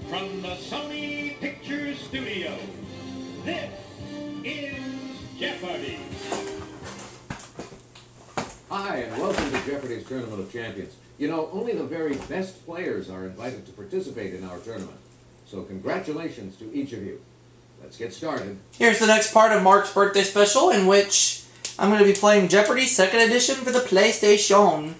From the Sony Pictures Studio, this is Jeopardy! Hi, and welcome to Jeopardy's Tournament of Champions. You know, only the very best players are invited to participate in our tournament. So congratulations to each of you. Let's get started. Here's the next part of Mark's birthday special, in which I'm going to be playing Jeopardy! 2nd Edition for the PlayStation.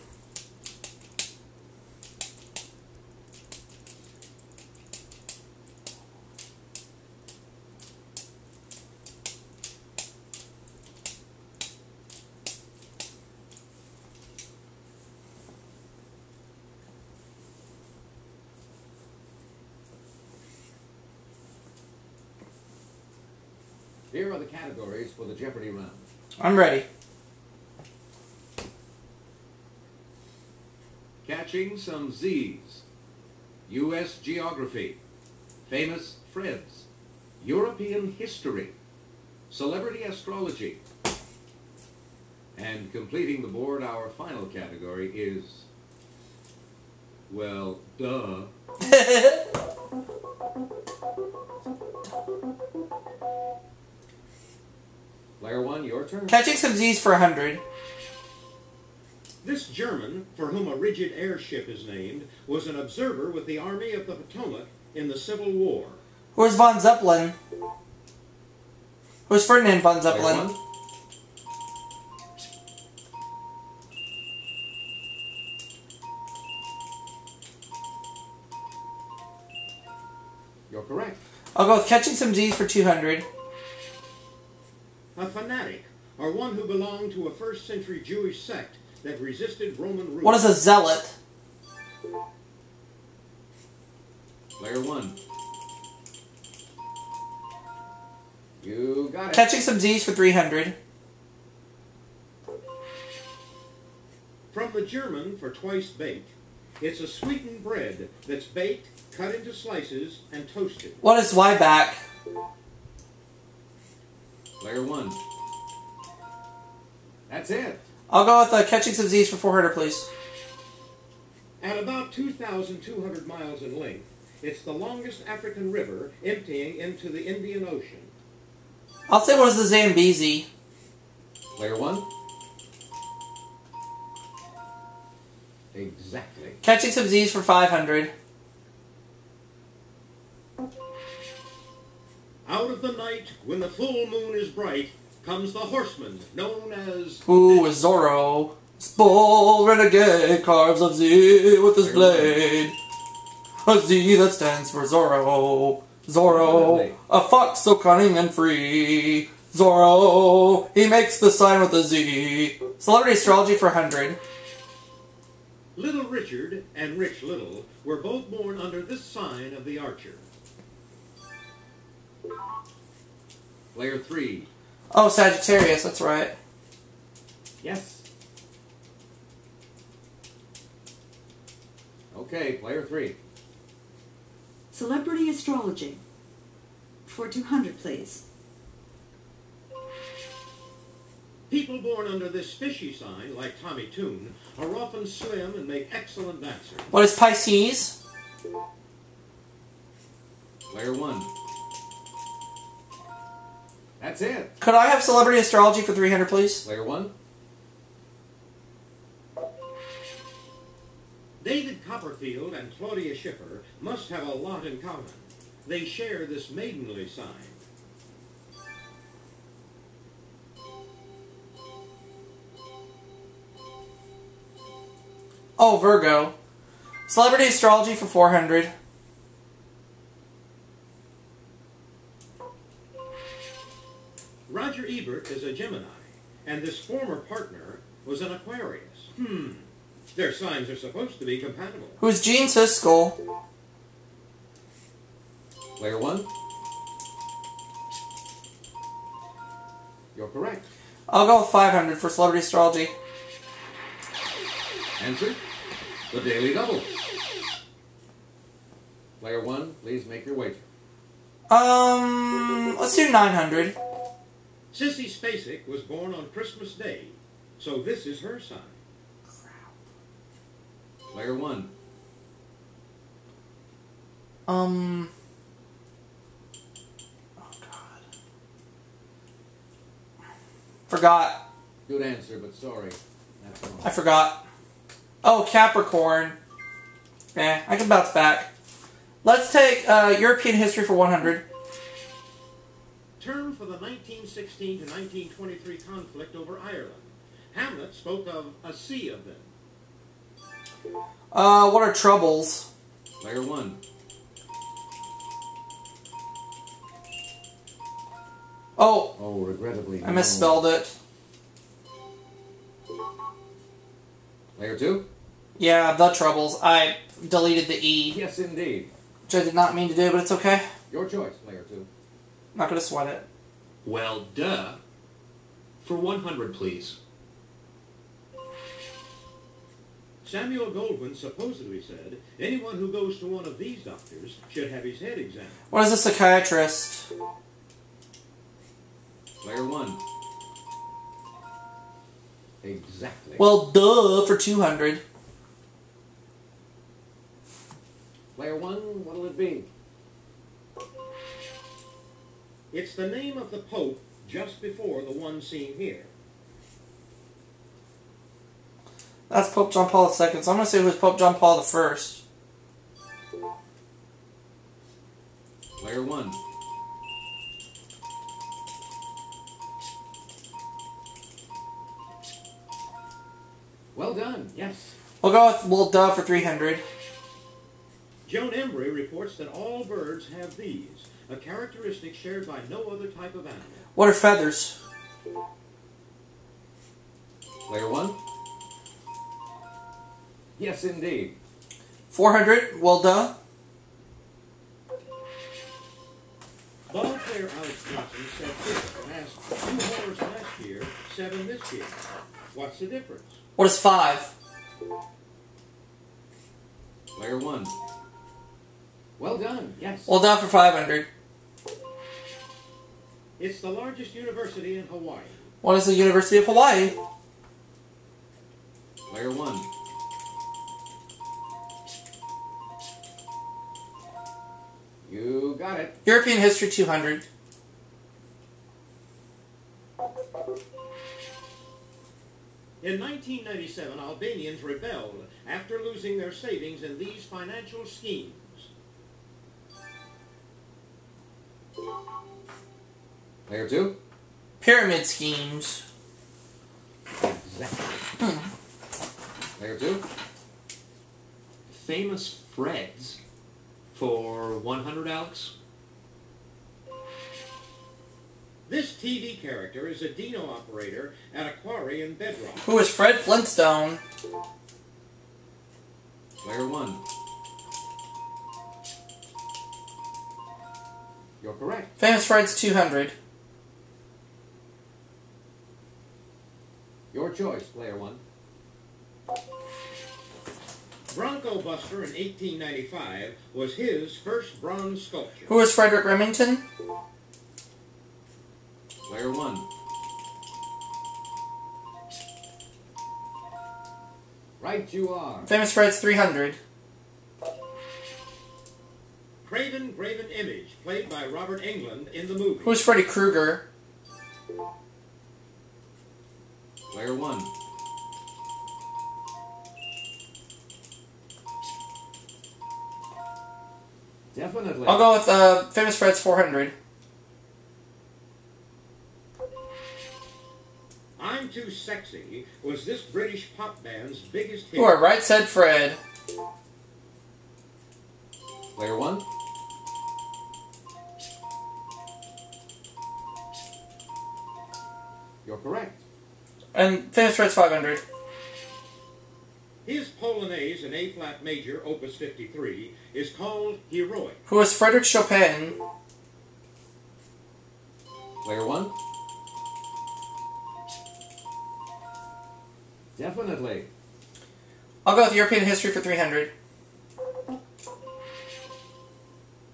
Here are the categories for the Jeopardy round. I'm ready. Catching some Z's. U.S. geography. Famous Freds. European history. Celebrity astrology. And completing the board, our final category is, well, duh. Player one, your turn. Catching some Z's for 100. This German, for whom a rigid airship is named, was an observer with the Army of the Potomac in the Civil War. Where's von Zeppelin? Who's Ferdinand von Zeppelin? You're correct. I'll go with catching some Z's for 200. A fanatic, or one who belonged to a first-century Jewish sect that resisted Roman rule. What is a zealot? Player one. You got it. Catching some Z's for 300. From the German for twice baked, it's a sweetened bread that's baked, cut into slices, and toasted. What is Zwieback? Player one. That's it. I'll go with catching some Z's for 400, please. At about 2,200 miles in length, it's the longest African river emptying into the Indian Ocean. I'll say what is the Zambezi? Player one. Exactly. Catching some Z's for 500. Out of the night, when the full moon is bright, comes the horseman, known as... Who is Zorro? This bold renegade carves a Z with his blade. A Z that stands for Zorro. Zorro, a fox so cunning and free. Zorro, he makes the sign with a Z. Celebrity astrology for 100. Little Richard and Rich Little were both born under this sign of the archer. Player three. Oh, Sagittarius, that's right. Yes. Okay, player three. Celebrity astrology. For 200, please. People born under this fishy sign, like Tommy Toon, are often slim and make excellent dancers. What is Pisces? Player one. That's it. Could I have celebrity astrology for 300, please? Player one. David Copperfield and Claudia Schiffer must have a lot in common. They share this maidenly sign. Oh, Virgo. Celebrity astrology for 400. Roger Ebert is a Gemini, and this former partner was an Aquarius. Their signs are supposed to be compatible. Who's Gene Siskel? Player one. You're correct. I'll go with 500 for celebrity astrology. Answer: the Daily Double. Player one, please make your wager. Let's do 900. Sissy Spacek was born on Christmas Day, so this is her sign. Player one. Oh God. Forgot. Good answer, but sorry. That's wrong. I forgot. Oh, Capricorn. Eh, I can bounce back. Let's take European history for 100. Term for the 1916 to 1923 conflict over Ireland. Hamlet spoke of a sea of them. What are troubles? Player 1. Oh, Oh, regrettably, I misspelled it. Player 2? Yeah, the troubles. I deleted the E, Yes, indeed. which I did not mean to do, but it's okay. Your choice, player 2. Not gonna sweat it. Well, duh. For 100, please. Samuel Goldwyn supposedly said, anyone who goes to one of these doctors should have his head examined. What is a psychiatrist? Player 1. Exactly. Well, duh, for 200. Player 1, what'll it be? It's the name of the Pope just before the one seen here. That's Pope John Paul II, so I'm gonna say it was Pope John Paul I. Player 1. Well done, yes. We'll go with well, duh, for 300. Joan Embry reports that all birds have these, a characteristic shared by no other type of animal. What are feathers? Player 1. Yes, indeed. 400. Well, duh. Ball player Alex Johnson said this, amassed 2 homers last year, 7 this year. What's the difference? What is 5? Player 1. Well done, yes. Well, duh, for 500. It's the largest university in Hawaii. What is the University of Hawaii? Player 1. You got it. European history 200. In 1997, Albanians rebelled after losing their savings in these financial schemes. Player 2. Pyramid schemes. Exactly. Player 2. Famous Freds. For 100, Alex? This TV character is a Dino operator at a quarry in Bedrock. Who is Fred Flintstone? Player 1. You're correct. Famous Fred's 200. Your choice, player 1. Bronco Buster in 1895 was his first bronze sculpture. Who is Frederick Remington? Player 1. Right you are. Famous Fred's 300. Craven Graven Image, played by Robert Englund in the movie. Who is Freddy Krueger? Player 1. Definitely. I'll go with Famous Fred's 400. I'm Too Sexy was this British pop band's biggest hit. Who are Right Said Fred? Player 1. You're correct. And Famous Fred's 500. His Polonaise in A-flat major, opus 53, is called Heroic. Who is Frederick Chopin? Player 1. Definitely. I'll go with European history for 300.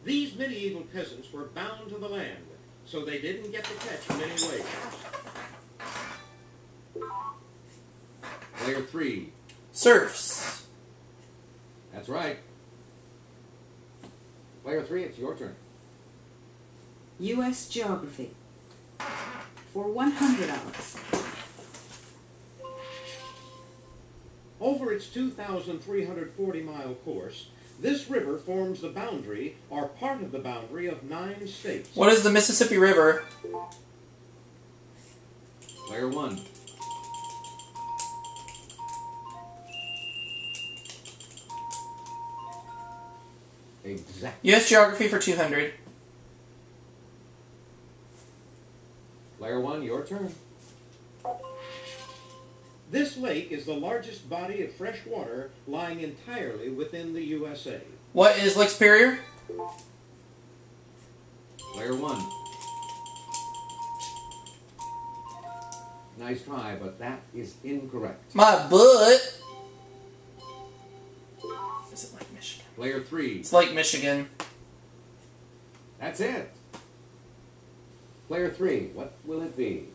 These medieval peasants were bound to the land, so they didn't get to catch many waves. Player 3. Serfs. That's right. Player 3, it's your turn. U.S. Geography. For 100, Alex. Over its 2,340-mile course, this river forms the boundary, or part of the boundary, of 9 states. What is the Mississippi River? Player 1. Exactly. U.S. Geography for 200. Player 1, your turn. This lake is the largest body of fresh water lying entirely within the USA. What is Lake Superior? Player 1. Nice try, but that is incorrect. My butt. Is it Lake Michigan? Player 3. It's Lake Michigan. That's it. Player 3, what will it be?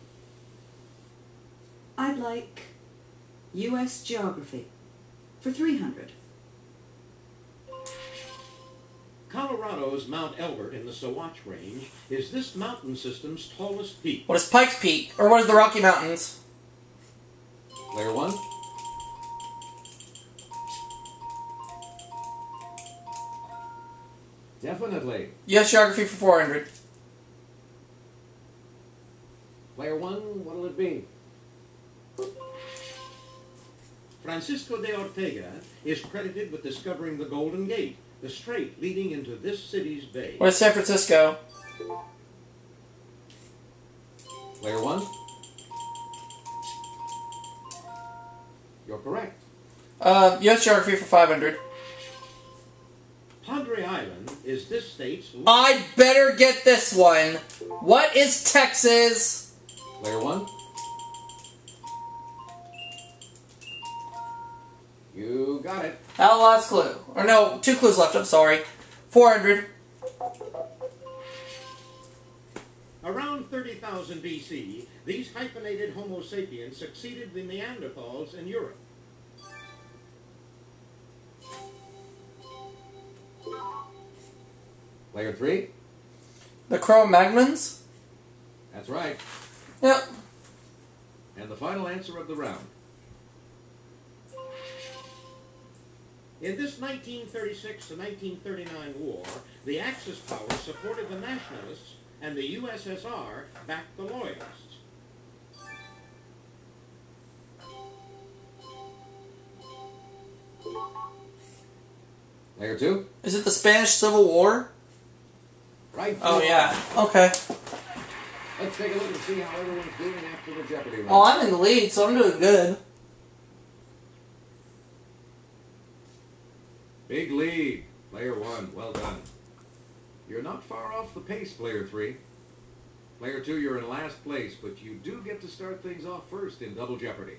I'd like U.S. Geography. For 300. Colorado's Mount Elbert in the Sawatch Range is this mountain system's tallest peak. What is Pikes Peak? Or what is the Rocky Mountains? Player 1. Definitely. U.S. Geography for 400. Player 1, what'll it be? Francisco de Ortega is credited with discovering the Golden Gate, the strait leading into this city's bay. What is San Francisco? Player 1. You're correct. U.S. Geography for 500. Padre Island is this state's... I better get this one. What is Texas? Player 1. You got it. That last clue. Or no, 2 clues left, I'm sorry. 400. Around 30,000 BC, these hyphenated Homo sapiens succeeded the Neanderthals in Europe. Player 3. The Cro-Magnons? That's right. Yep. And the final answer of the round. In this 1936 to 1939 war, the Axis powers supported the nationalists and the USSR backed the loyalists. Player 2. Is it the Spanish Civil War? Right. Oh, yeah. Okay. Let's take a look and see how everyone's doing after the Jeopardy round. Well, I'm in the lead, so I'm doing good. Big lead. Player 1, well done. You're not far off the pace, Player 3. Player 2, you're in last place, but you do get to start things off first in Double Jeopardy.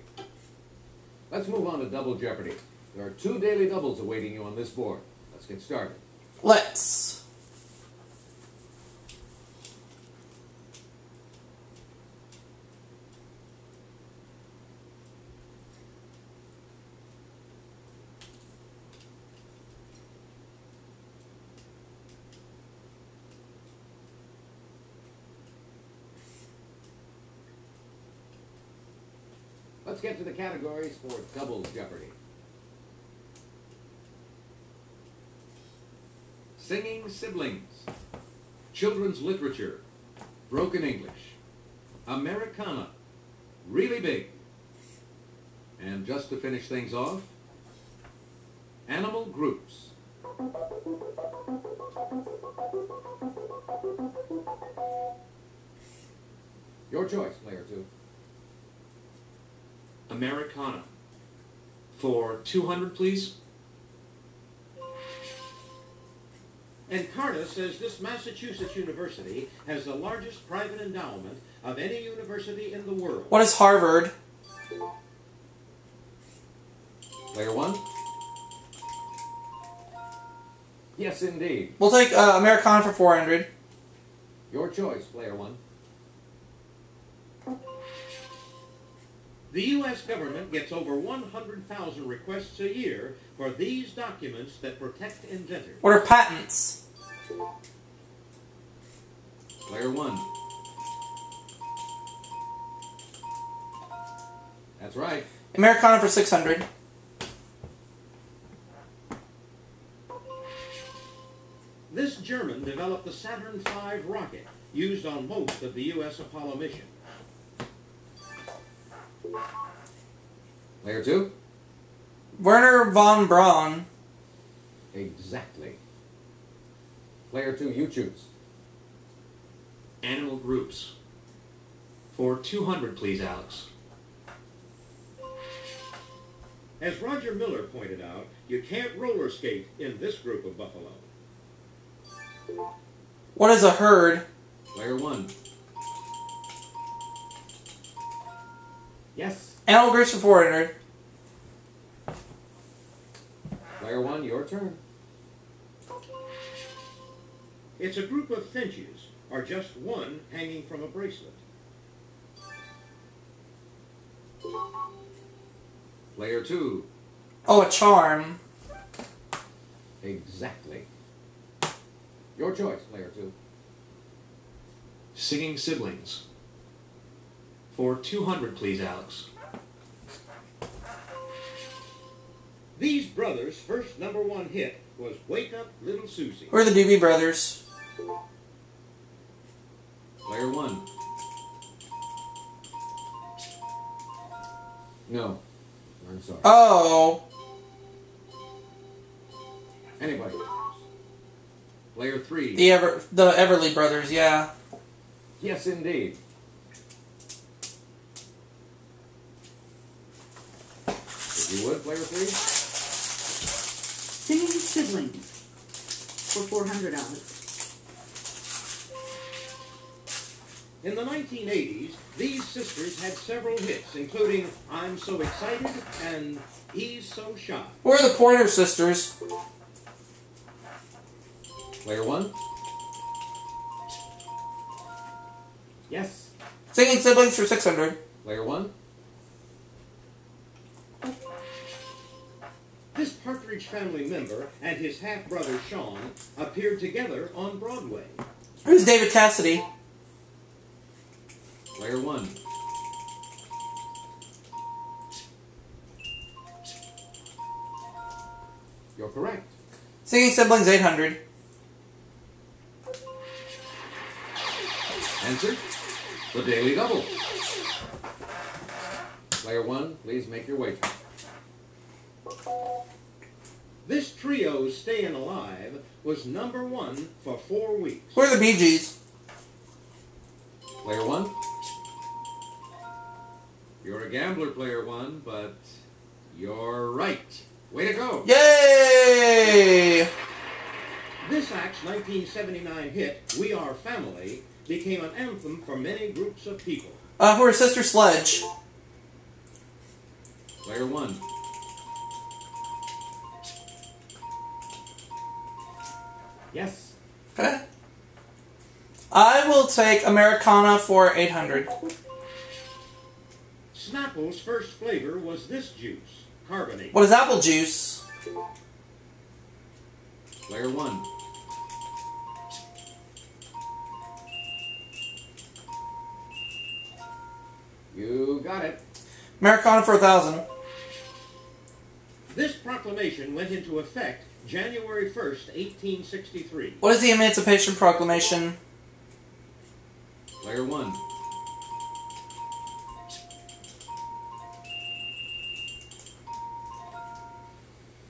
Let's move on to Double Jeopardy. There are 2 daily doubles awaiting you on this board. Let's get started. Let's. Let's get to the categories for Double Jeopardy. Singing Siblings, Children's Literature, Broken English, Americana, Really Big, and just to finish things off, Animal Groups. Your choice, Player 2. Americana. For 200, please. Encarta says this Massachusetts university has the largest private endowment of any university in the world. What is Harvard? Player 1. Yes, indeed. We'll take Americana for 400. Your choice, Player 1. The U.S. government gets over 100,000 requests a year for these documents that protect inventors. What are patents? Player 1. That's right. Americana for 600. This German developed the Saturn V rocket, used on most of the U.S. Apollo mission. Player 2. Werner von Braun. Exactly. Player 2, you choose. Animal groups. For 200, please, Alex. As Roger Miller pointed out, you can't roller skate in this group of buffalo. What is a herd? Player 1. Yes. Animal groups for 400. Player 1, your turn. It's a group of finches, or just one hanging from a bracelet. Player 2. Oh, a charm. Exactly. Your choice, Player 2. Singing siblings. For 200, please, Alex. These brothers' first #1 hit was Wake Up Little Susie. Who are the Doobie Brothers? Player 1. No. I'm sorry. Oh. Anybody. Player 3. The Everly Brothers, yeah. Yes, indeed. If you would, Player 3. Singing Siblings for 400, Alex. In the 1980s, these sisters had several hits, including I'm So Excited and He's So Shy. Who are the Pointer Sisters? Player 1. Yes. Singing Siblings for 600. Player 1. This Partridge Family member and his half-brother Sean appeared together on Broadway. Who's David Cassidy? Player 1. You're correct. Singing Siblings 800. Answer. The Daily Double. Player 1, please make your wager. This trio's Stayin' Alive was #1 for 4 weeks. Who are the Bee Gees? Player 1. You're a gambler, Player 1, but you're right. Way to go. Yay! This act's 1979 hit, We Are Family, became an anthem for many groups of people. Who are Sister Sledge? Player 1. Yes. Okay. I will take Americana for 800. Snapple's first flavor was this juice, carbonate. What is apple juice? Player 1. You got it. Americana for 1,000. This proclamation went into effect January 1st, 1863. What is the Emancipation Proclamation? Player 1.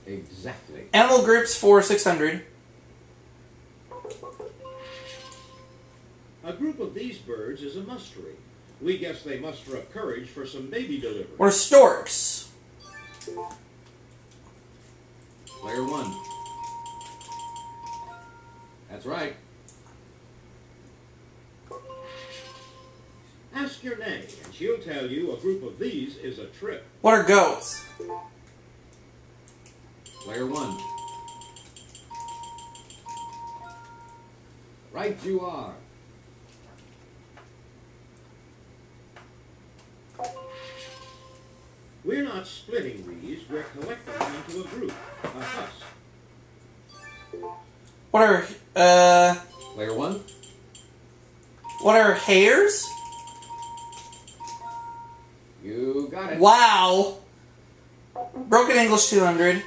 Exactly. Animal groups for 600. A group of these birds is a mustery. We guess they muster up courage for some baby delivery. What are storks? Player 1. That's right. Ask your nanny, and she'll tell you a group of these is a trip. What are goats? Player 1. Right you are. We're not splitting these, we're collecting them into a group, a husk. What are, Player 1. What are hairs? You got it. Wow. Broken English 200.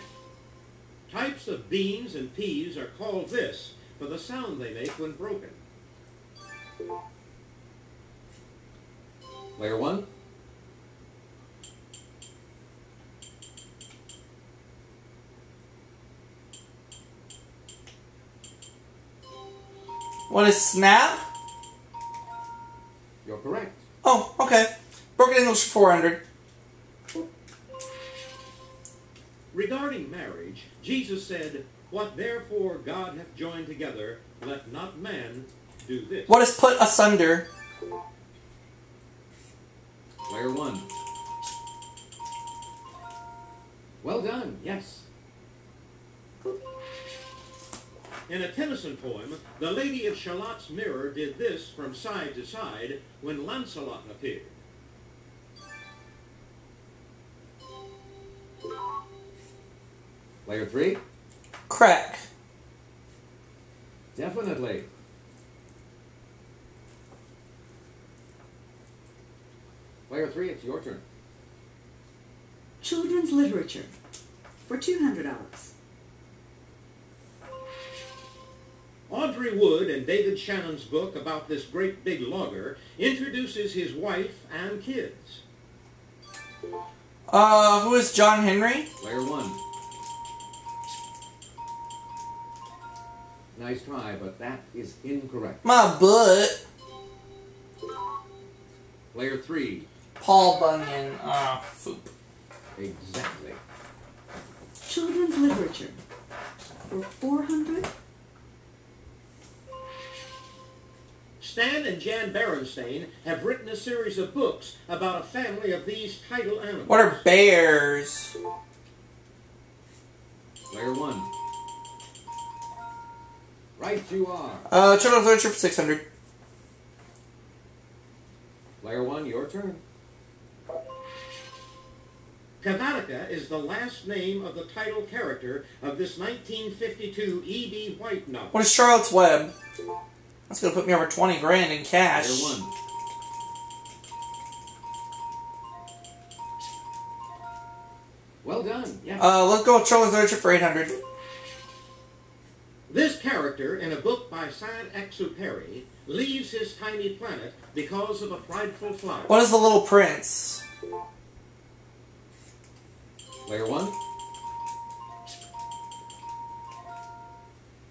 Types of beans and peas are called this for the sound they make when broken. Player 1. What is snap? You're correct. Oh, okay. Broken English 400. Regarding marriage, Jesus said, "What therefore God hath joined together, let not man do this." What is put asunder? Player 1. Well done. Yes. In a Tennyson poem, the Lady of Shalot's mirror did this from side to side when Lancelot appeared. Player 3. Crack. Definitely. Player 3, it's your turn. Children's literature for $200. Audrey Wood and David Shannon's book about this great big logger introduces his wife and kids. Who is John Henry? Player 1. Nice try, but that is incorrect. My butt. Player 3. Paul Bunyan. Foop. Exactly. Children's literature for $400. Stan and Jan Berenstain have written a series of books about a family of these title animals. What are bears? Player 1. Right you are. Children's literature for 600. Player 1, your turn. Kavatica is the last name of the title character of this 1952 E.B. White novel. What is Charlotte's Web? That's gonna put me over 20 grand in cash. Player 1. Well done. Yeah. Let's go with Children's literature for 800. This character, in a book by Saint-Exupéry, leaves his tiny planet because of a prideful flower. What is The Little Prince? Player 1.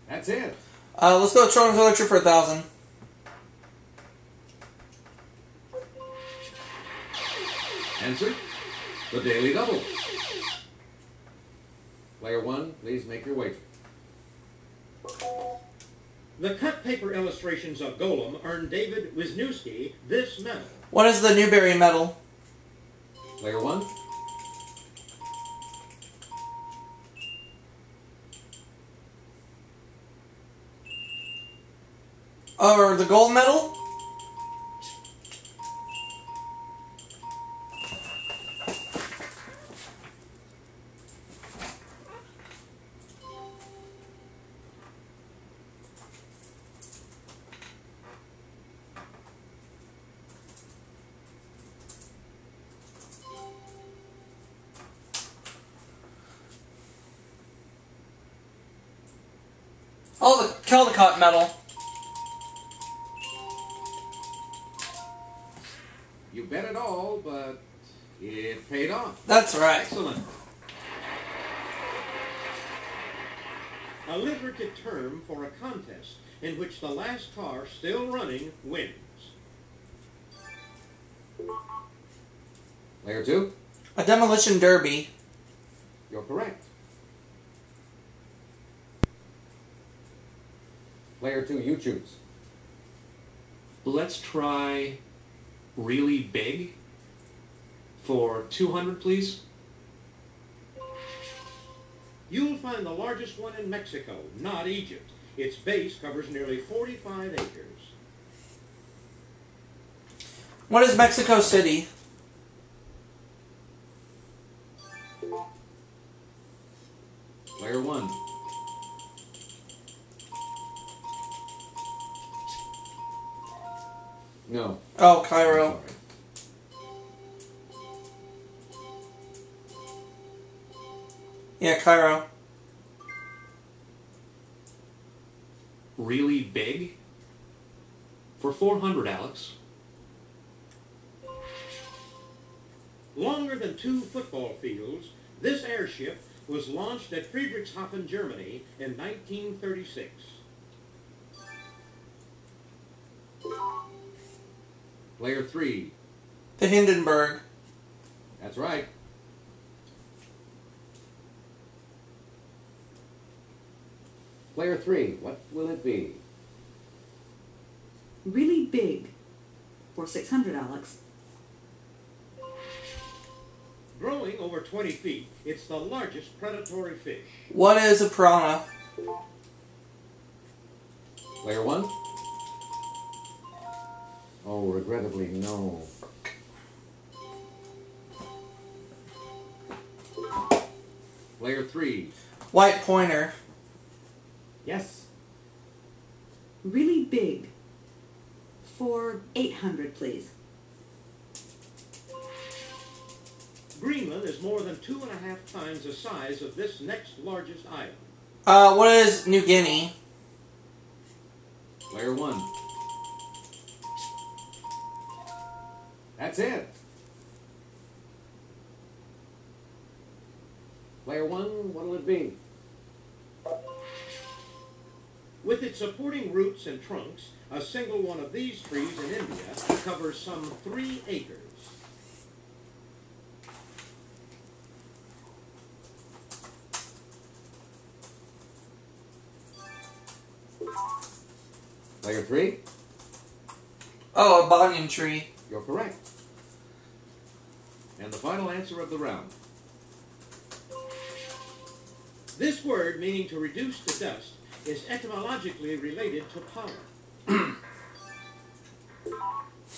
That's it. Let's go with Children's literature for 1,000. Answer. The Daily Double. Player 1, please make your wager. The cut paper illustrations of Golem earned David Wisniewski this medal. What is the Newbery Medal? Player 1. Or the Gold Medal? Oh, the Caldecott Medal. You bet it all, but it paid off. That's right. Excellent. A literative term for a contest in which the last car still running wins. Player 2. A Demolition Derby. You're correct. Player 2, you choose. Let's try really big for 200, please. You'll find the largest one in Mexico, not Egypt. Its base covers nearly 45 acres. What is Mexico City? Player 1. No. Oh, Cairo. Sorry. Yeah, Cairo. Really big? For 400, Alex. Longer than 2 football fields, this airship was launched at Friedrichshafen, Germany in 1936. Player 3. The Hindenburg. That's right. Player 3, what will it be? Really big. For 600, Alex. Growing over 20 feet, it's the largest predatory fish. What is a piranha? Player 1? Oh, regrettably, no. Player 3. White pointer. Yes. Really big. For 800, please. Greenland is more than 2.5 times the size of this next largest island. What is New Guinea? Player 1. That's it. Player 1, what'll it be? With its supporting roots and trunks, a single one of these trees in India covers some 3 acres. Player 3? Oh, a banyan tree. You're correct. And the final answer of the round. This word, meaning to reduce to dust, is etymologically related to powder.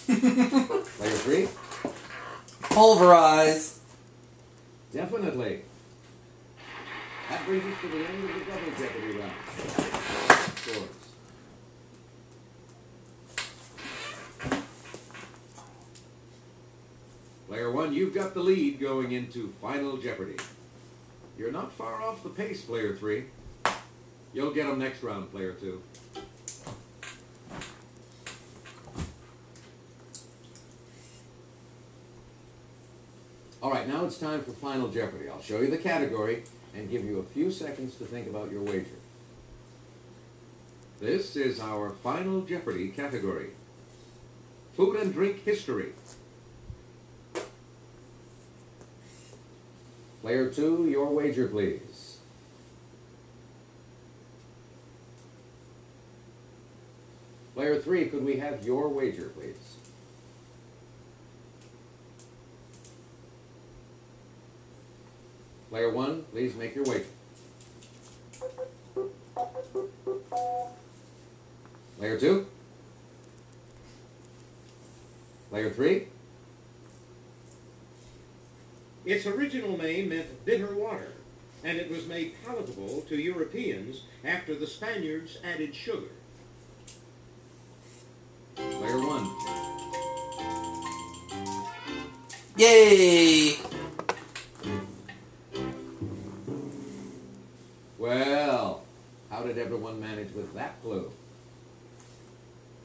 Player 3? Pulverize. Definitely. That brings us to the end of the double Jeopardy round. Scores. Player 1, you've got the lead going into Final Jeopardy. You're not far off the pace, Player 3. You'll get them next round, Player 2. All right, now it's time for Final Jeopardy. I'll show you the category and give you a few seconds to think about your wager. This is our Final Jeopardy category. Food and drink history. Player 2, your wager, please. Player 3, could we have your wager, please? Player 1, please make your wager. Player 2? Player 3? Its original name meant bitter water, and it was made palatable to Europeans after the Spaniards added sugar. Player 1. Yay! Well, how did everyone manage with that clue?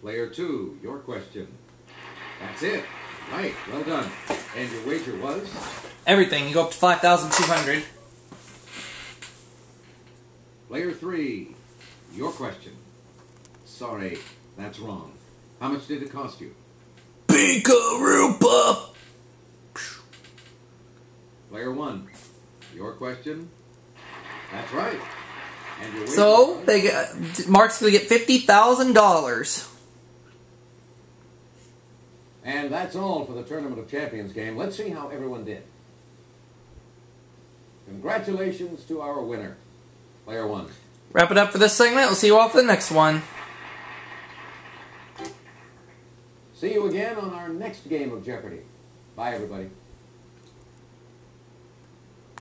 Player 2, your question. That's it. Right, well done. And your wager was? Everything. You go up to 5,200. Player 3, your question. Sorry, that's wrong. How much did it cost you? Pika-rupa! Player 1, your question. That's right. And your wager So, was? they get, Mark's going to get $50,000. And that's all for the Tournament of Champions game. Let's see how everyone did. Congratulations to our winner, Player 1. Wrap it up for this segment. We'll see you all for the next one. See you again on our next game of Jeopardy. Bye, everybody.